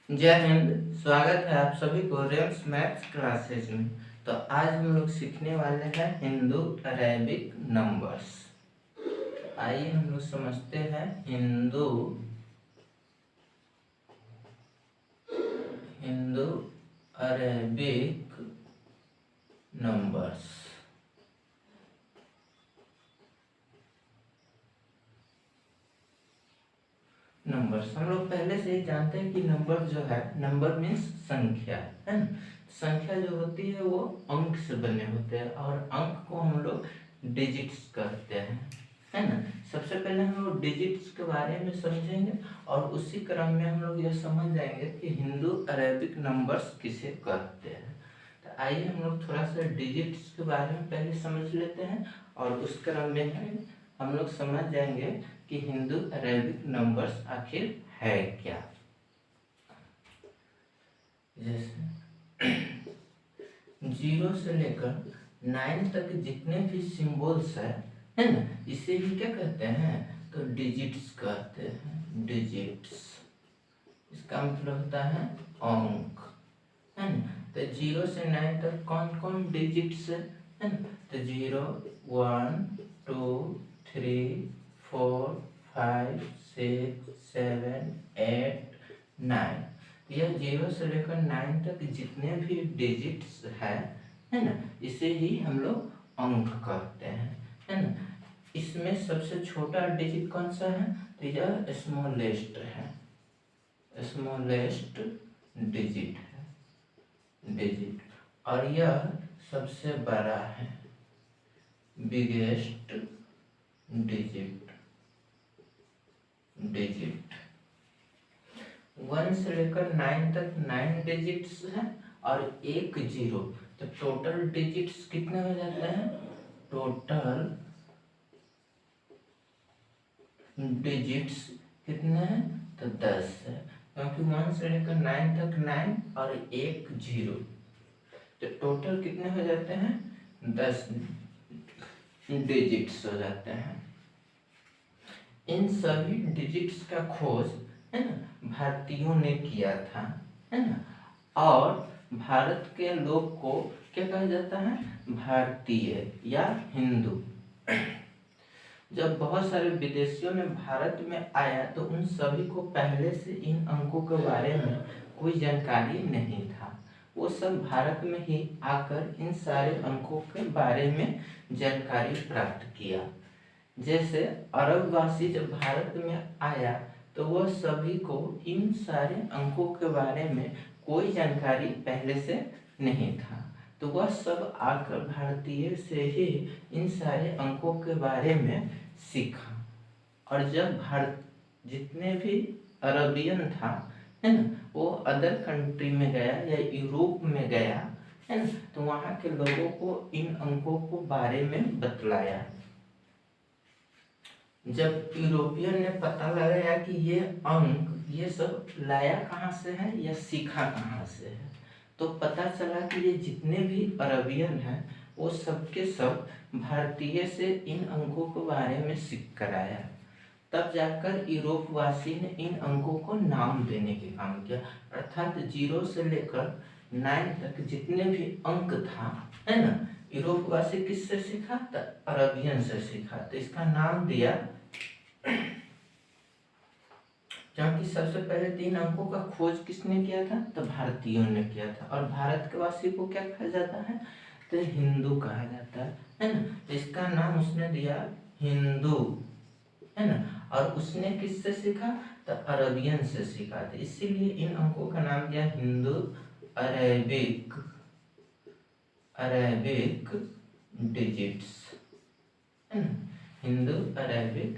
जय हिंद। स्वागत है आप सभी को रेम्स मैथ्स क्लासेज में। तो आज हम लोग सीखने वाले हैं हिंदू अरेबिक नंबर्स। आइए हम लोग समझते हैं हिंदू अरेबिक नंबर्स। हम लोग पहले से ही जानते हैं कि नंबर जो है, नंबर मीन्स संख्या है ना। संख्या जो होती है वो अंक से बने होते हैं और अंक को हम लोग डिजिट्स कहते हैं, है ना। सबसे पहले हम लोग डिजिट्स के बारे में समझेंगे और उसी क्रम में हम लोग यह समझ जाएंगे कि हिंदू अरेबिक नंबर्स किसे कहते हैं। तो आइए हम लोग थोड़ा सा डिजिट्स के बारे में पहले समझ लेते हैं और उस क्रम में हम लोग समझ जाएंगे कि हिंदू अरेबिक नंबर्स आखिर है क्या। जैसे 0 से लेकर 9 तक जितने भी सिंबल्स है ना, इसे ही क्या कहते हैं, तो डिजिट्स कहते हैं। डिजिट्स इसका मतलब होता है अंक, है ना। तो 0 से 9 तक कौन कौन डिजिट्स है ना, तो 0 1 2 3 4 5 6 7 8 9। यह 0 से लेकर 9 तक जितने भी डिजिट्स है ना, इसे ही हम लोग अंक कहते हैं, है ना। इसमें सबसे छोटा डिजिट कौन सा है, तो यह स्मॉलेस्ट है, स्मॉलेस्ट डिजिट है, डिजिट। और यह सबसे बड़ा है, बिगेस्ट डिजिट, डिजिट। 1 से लेकर 9 तक 9 डिजिट्स है और एक 0, तो टोटल डिजिट्स कितने हो जाते हैं, टोटल डिजिट्स कितने हैं, तो 10 है, क्योंकि 1 से लेकर 9 तक 9 और एक 0, तो टोटल कितने हो जाते हैं, 10 डिजिट्स हो जाते हैं। इन सभी डिजिट्स का खोज, है ना, भारतीयों ने किया था, है ना। और भारत के लोग को क्या कहा जाता है, भारतीय या हिंदू। जब बहुत सारे विदेशियों ने भारत में आया तो उन सभी को पहले से इन अंकों के बारे में कोई जानकारी नहीं था। वो सब भारत में ही आकर इन सारे अंकों के बारे में जानकारी प्राप्त किया। जैसे अरबवासी जब भारत में आया तो वह सभी को इन सारे अंकों के बारे में कोई जानकारी पहले से नहीं था, तो वह सब आकर भारतीय से ही इन सारे अंकों के बारे में सीखा। और जब भारत जितने भी अरबियन था, है ना, वो अदर कंट्री में गया या यूरोप में गया, है ना, तो वहाँ के लोगों को इन अंकों को बारे में बतलाया। जब यूरोपियन ने पता लगाया कि ये अंक ये सब लाया कहाँ से है या सीखा कहाँ से है, तो पता चला कि ये जितने भी अरबियन हैं वो सब के सब भारतीय से इन अंकों के बारे में सीख कर आया। तब जाकर यूरोपवासी ने इन अंकों को नाम देने के काम किया, अर्थात 0 से लेकर 9 तक जितने भी अंक था, है ना, यूरोपवासी किससे सीखा, तो अरबियन से सीखा, तो इसका नाम दिया। क्योंकि सबसे पहले 3 अंकों का खोज किसने किया था, तो भारतीयों ने किया था। और भारत के वासी को क्या कहा जाता है, तो हिंदू कहा जाता है ना। तो इसका नाम उसने दिया हिंदू, है ना। और उसने किससे सीखा, तो अरबियन से सीखा था, इसीलिए इन अंकों का नाम दिया हिंदू अरेबिक, अरेबिक डिजिट्स, है ना, हिंदू अरेबिक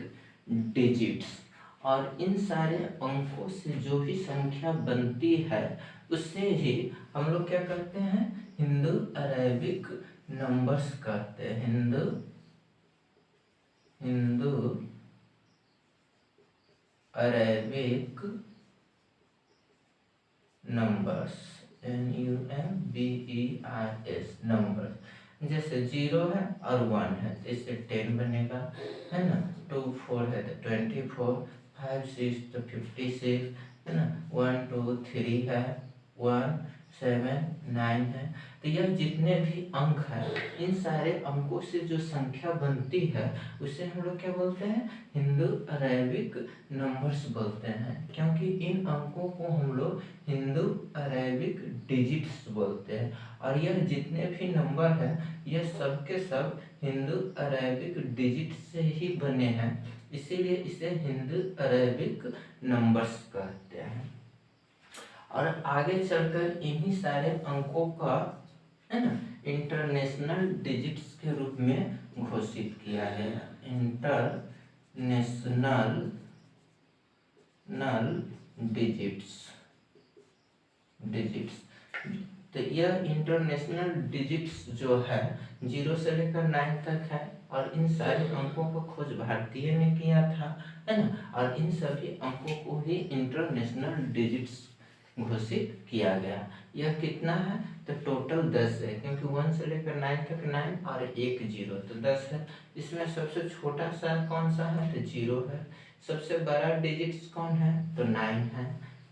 डिजिट्स। और इन सारे अंकों से जो भी संख्या बनती है उससे ही हम लोग क्या करते हैं, हिंदू अरेबिक नंबर्स कहते हैं, Hindu Arabic numbers, NUMBERS numbers. जैसे 0 है और 1 है तो इससे 10 बनेगा, है ना। 2 4 है तो 24, 5 6 तो 56, है ना, 1 2 3 है, 1 7 9 है। तो यह जितने भी अंक है, इन सारे अंकों से जो संख्या बनती है उसे हम लोग क्या बोलते हैं, हिंदू अरेबिक नंबर्स बोलते हैं, क्योंकि इन अंकों को हम लोग हिंदू अरेबिक डिजिट्स बोलते हैं। और यह जितने भी नंबर हैं यह सब के सब हिंदू अरेबिक डिजिट से ही बने हैं, इसीलिए इसे हिंदू अरेबिक नंबर्स कहते हैं। और आगे चलकर इन्हीं सारे अंकों का, है ना, इंटरनेशनल डिजिट्स के रूप में घोषित किया गया। इंटरनेशनल डिजिट्स तो यह इंटरनेशनल डिजिट्स जो है 0 से लेकर 9 तक है, और इन सारे अंकों को खोज भारतीय ने किया था, है ना, और इन सभी अंकों को ही इंटरनेशनल डिजिट्स घोषित किया गया। यह कितना है, तो टोटल 10 है, क्योंकि 1 से लेकर 9 तक 9 और 1 0 तो 10 है। इसमें सबसे छोटा सा कौन सा है, तो 0 है। सबसे बड़ा डिजिट्स कौन है, तो 9 है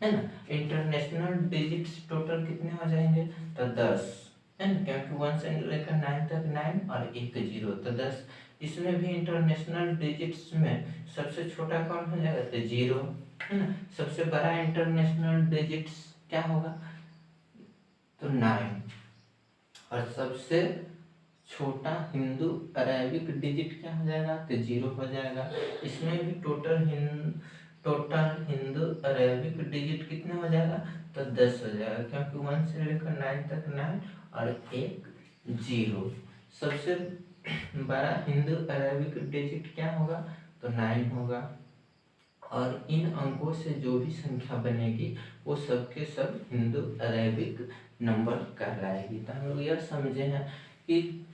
ना। इंटरनेशनल डिजिट्स टोटल कितने हो जाएंगे, तो 10 है ना, क्योंकि 1 से लेकर 9 तक 9 और 1 0 तो 10। इसमें भी इंटरनेशनल डिजिट्स में सबसे छोटा कौन हो जाएगा, तो 0 है ना। सबसे बड़ा इंटरनेशनल डिजिट्स क्या होगा, तो 9, और सबसे छोटा हिंदू अरेबिक डिजिट क्या हो जाएगा, तो 0 हो जाएगा। इसमें भी टोटल हिंदू अरेबिक डिजिट कितने हो जाएगा, तो 10 हो जाएगा, क्योंकि 1 से लेकर 9 तक 9 और 1 0। सबसे बड़ा हिंदू अरेबिक डिजिट क्या होगा, तो 9 होगा। और इन अंकों से जो भी संख्या बनेगी वो सब के सब हिंदू अरेबिक नंबर कहलाएगी। तो हम लोग यह समझे हैं कि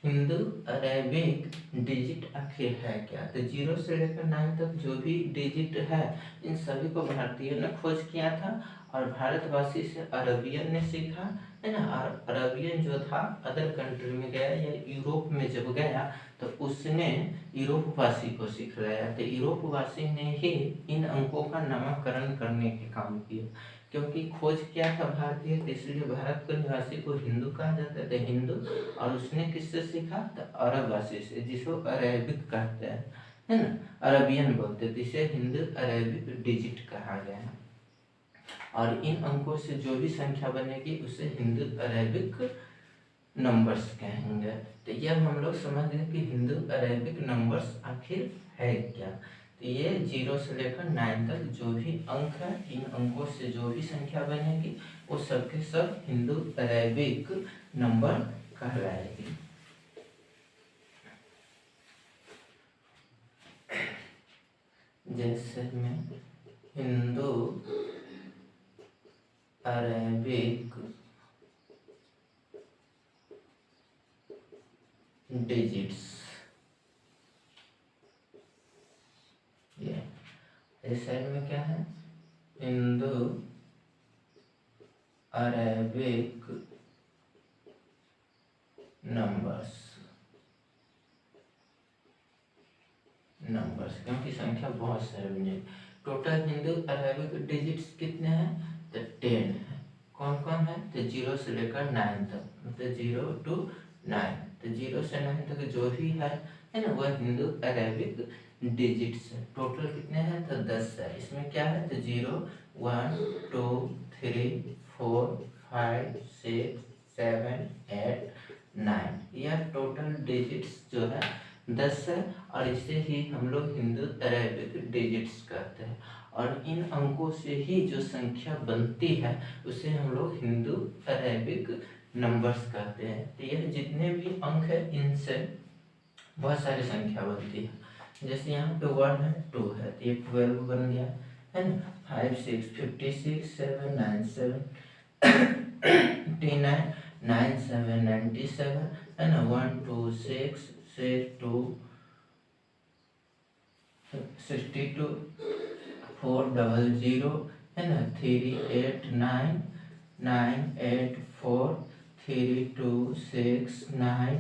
हिंदू अरेबिक डिजिट आखिर है क्या। तो 0 से लेकर 9 तक जो भी डिजिट है इन सभी को भारतीय ने खोज किया था, और भारतवासी से अरबियन ने सीखा, है ना। और अरबियन जो था अदर कंट्री में गया या यूरोप में जब गया तो उसने यूरोपवासी को सिखलाया। तो यूरोपवासी ने ही इन अंकों का नामकरण करने के काम किया, क्योंकि खोज क्या था भारतीय, तो इसलिए भारत के निवासी को हिंदू कहा जाता है, हिंदू। और उसने किससे सीखा, तो अरबवासी से, जिसको अरेबिक कहते हैं, है ना, अरबियन बोलते हैं, तो इसे हिंदू अरेबिक डिजिट कहा गया है। और इन अंकों से जो भी संख्या बनेगी उसे हिंदू अरेबिक नंबर्स कहेंगे। तो यह हम लोग समझ गए कि हिंदू अरेबिक नंबर्स आखिर है क्या। तो ये 0 से लेकर 9 तक जो भी अंक है, इन अंकों से जो भी संख्या बनेगी वो सब के सब हिंदू अरेबिक नंबर कहलाएगी। जैसे में हिंदू अरेबिक डिजिट्स, ये इस साइड में क्या है, हिंदू अरेबिक नंबर्स, क्योंकि संख्या बहुत सारे बने। टोटल हिंदू अरेबिक डिजिट्स कितने हैं, तो 10 है। कौन कौन है, तो 0 से लेकर 9 तक, मतलब 0 to 9। तो 0 से 9 तक जो भी है ना, वह हिंदू अरेबिक डिजिट्स है। टोटल कितने हैं, तो 10 है। इसमें क्या है, तो 0 1 2 3 4 5 6 7 8 9, यह टोटल डिजिट्स जो है 10 है, और इसे ही हम लोग हिंदू अरेबिक डिजिट्स कहते हैं। और इन अंकों से ही जो संख्या बनती है उसे हम लोग हिंदू अरेबिक नंबर्स कहते हैं। तो यह जितने भी अंक है इनसे बहुत सारी संख्या बनती है। जैसे यहाँ पे 1 है, 2 है, तो ये 12 बन गया, है ना। 5 6 56 7 9 7 59 9 7 97, है ना। 1 2 6 6 2 62 4 0 0, है ना। 3 8 9 9 8 4 3 2 6 9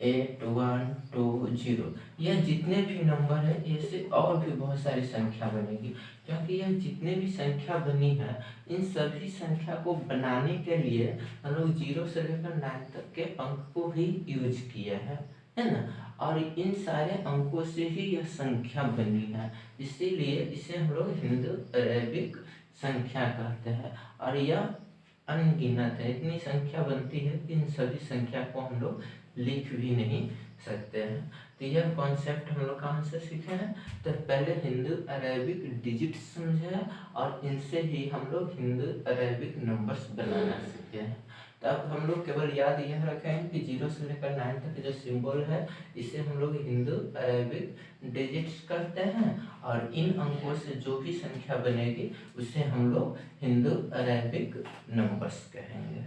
812 यह जितने भी नंबर है ऐसे और भी बहुत सारी संख्या बनेगी, क्योंकि यह जितने भी संख्या बनी है इन सभी संख्या को बनाने के लिए हम लोग 0 से लेकर 9 तक के अंक को ही यूज किया है ना। और इन सारे अंकों से ही यह संख्या बनी है, इसीलिए इसे हम लोग हिंदू अरेबिक संख्या कहते हैं। और यह अनगिनत है, इतनी संख्या बनती है कि इन सभी संख्या को हम लोग लिख भी नहीं सकते हैं। तो यह कॉन्सेप्ट हम लोग कहाँ से सीखे हैं, तो पहले हिंदू अरेबिक डिजिट समझे और इनसे ही हम लोग हिंदू अरेबिक नंबर्स बनाना सीखे हैं। तो अब हम लोग केवल याद यह रखें कि 0 से लेकर 9 तक जो सिंबल है इसे हम लोग हिंदू अरेबिक डिजिट्स कहते हैं, और इन अंकों से जो भी संख्या बनेगी उसे हम लोग हिंदू अरेबिक नंबर्स कहेंगे।